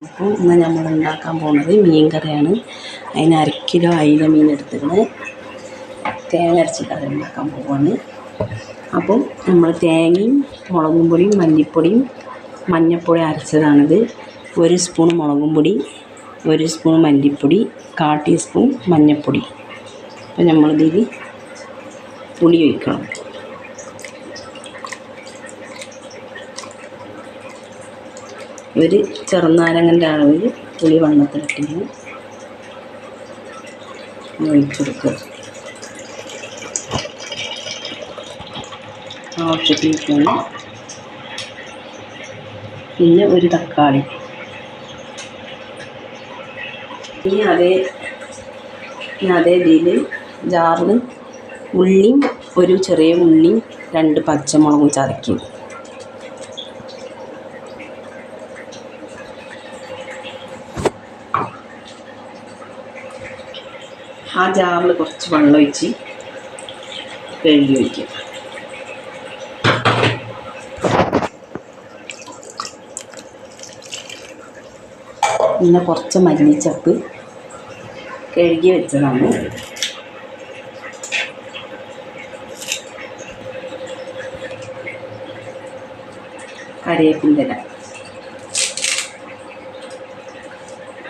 അപ്പോൾ ഇന്ന് നമ്മൾ ഉണ്ടാക്കാൻ പോകുന്നത് മീൻ കറിയാണ്. അതിന് 1/2 കിലോ അയില മീൻ എടുത്തിട്ട് തേങ്ങ അരച്ചിട്ട് ഉണ്ടാക്കാൻ പോവുകയാണ്. അപ്പോൾ നമ്മൾ തേങ്ങയും മുളകും പൊടിയും മല്ലിപ്പൊടിയും മഞ്ഞൾപ്പൊടി അരച്ചതാണിത്. 1 സ്പൂൺ മുളകും പൊടി, 1 സ്പൂൺ മല്ലിപ്പൊടി, 1/4 ടീസ്പൂൺ മഞ്ഞൾപ്പൊടി. അപ്പോൾ നമ്മളിതിൽ പുളി ഒഴിക്കണം. ഒരു ചെറുനാരങ്ങൻ്റെ അളവിൽ പുളി വെള്ളത്തിലിട്ടിട്ട് ഒഴിച്ചെടുക്കുക. ആവശ്യത്തിന് പിന്നെ ഒരു തക്കാളി. ഇനി അതേ ഇതിൽ ജാറിൽ ഉള്ളിയും ഒരു ചെറിയ ഉള്ളിയും 2 പച്ചമുളകും ചതക്കി. ആ ജാറിൽ കുറച്ച് വെള്ളം ഒഴിച്ച് കഴുകി വയ്ക്കുക. പിന്നെ കുറച്ച് മല്ലിച്ചപ്പ് കഴുകി വെച്ചതാണ്. കറിവേപ്പിൻ്റെ ഇല,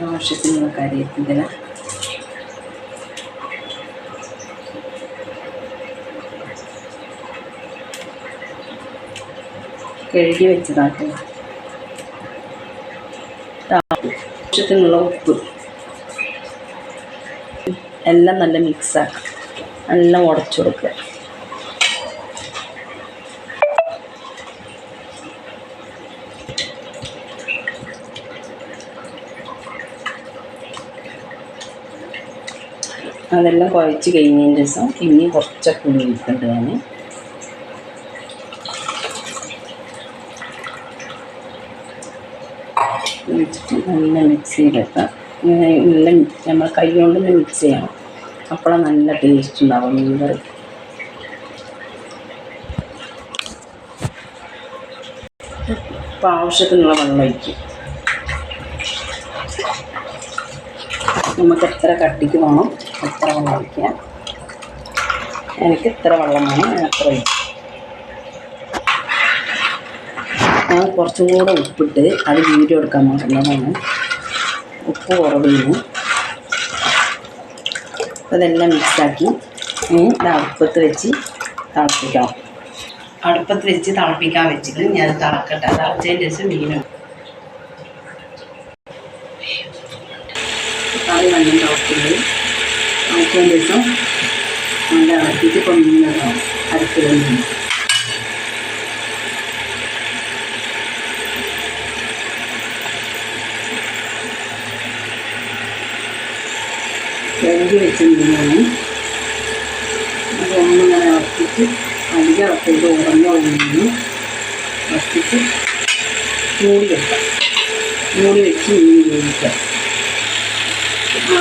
ആവശ്യത്തിനുള്ള കറിവേപ്പിൻ്റെ ഇല. കഴുകി വെച്ചതാട്ടോ. ആവശ്യത്തിനുള്ള ഉപ്പ് എല്ലാം നല്ല മിക്സാക്കുക. എല്ലാം ഉടച്ചു കൊടുക്കുക. അതെല്ലാം കുഴച്ച് കഴിഞ്ഞതിന് ശേഷം ഇനി കുറച്ചൊക്കെ ഉള്ളി ഒഴിക്കേണ്ടതാണ്. വെച്ചിട്ട് നല്ല മിക്സ് ചെയ്തെടുക്കാം. നല്ല നമ്മൾ കൈ കൊണ്ട് തന്നെ മിക്സ് ചെയ്യണം. അപ്പോഴാണ് നല്ല ടേസ്റ്റ് ഉണ്ടാവും മീൻ കറി. ഇപ്പോൾ ആവശ്യത്തിനുള്ള വെള്ളം ഒഴിക്കും. നമുക്ക് എത്ര കട്ടിക്ക് വേണം എത്ര വെള്ളം ഒഴിക്കുക. എനിക്ക് എത്ര വെള്ളം വേണം ഞാൻ അത്ര ഒഴിക്കും. ഞാൻ കുറച്ചും കൂടെ ഉപ്പിട്ട് അത് വീഡിയോ എടുക്കാൻ നോക്കുന്നതാണ്. ഉപ്പ് കുറവിന് അതെല്ലാം മിക്സാക്കി അടുപ്പത്ത് വെച്ച് തിളപ്പിക്കണം. അടുപ്പത്ത് വെച്ച് തിളപ്പിക്കാൻ വെച്ചിട്ട് ഞാൻ തിളക്കട്ടെ. തിളച്ചതിന് ശേഷം മീനും കറി നല്ല തിളക്കുന്നത് തിളച്ചതിന് ശേഷം നല്ല ഇളക്കിയിട്ട് ഇപ്പം മീനുണ്ടാവും. അടുപ്പിൽ മീൻ കഴുകി വെച്ച മീനാണ്. അതൊന്നിങ്ങനെ ഇളക്കിയിട്ട് അധികം ഇളക്കിയിട്ട് ഉറഞ്ഞ മീന് ഇളക്കിയിട്ട് മൂടി വെക്കാം. മൂടി വെച്ച് മീൻ വേവിക്കാം.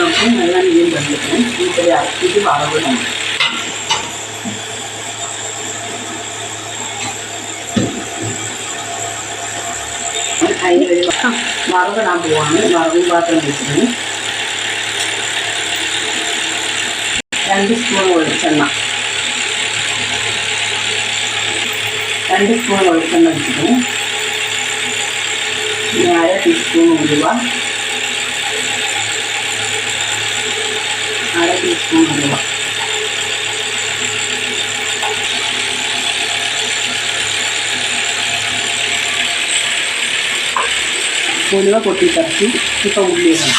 അപ്പം നല്ല മീൻ വെള്ളിക്കണം. ഇതിൽ ഇളക്കിയിട്ട് വറവിടണം. അതിനൊരു വറവിടാൻ പോവാണ്. വറവും പാത്രം വെച്ചിട്ട് 2 സ്പൂൺ വെളിച്ചെണ്ണ, 2 സ്പൂൺ വെളിച്ചെണ്ണ വെച്ചിട്ട് 1/2 ടീസ്പൂൺ ഉലുവ, 1/2 ടീസ്പൂൺ ഉലുവ, ഉലുവ പൊട്ടിത്തറച്ച് ഇപ്പം ഉള്ളി ഇടണം.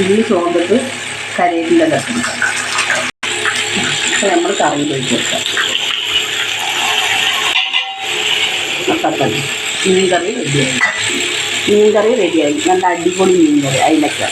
ഉള്ളി ചോന്നിട്ട് കറിവേപ്പിൻ്റെ ഇടണം. അപ്പോൾ നമ്മൾ കറിയിൽ ഒഴിച്ച് വെക്കാം. അപ്പം മീൻ കറി റെഡിയായി. മീൻ കറി റെഡിയായി. നല്ല അടിപൊളി മീൻ കറി. അതിലൊക്കെ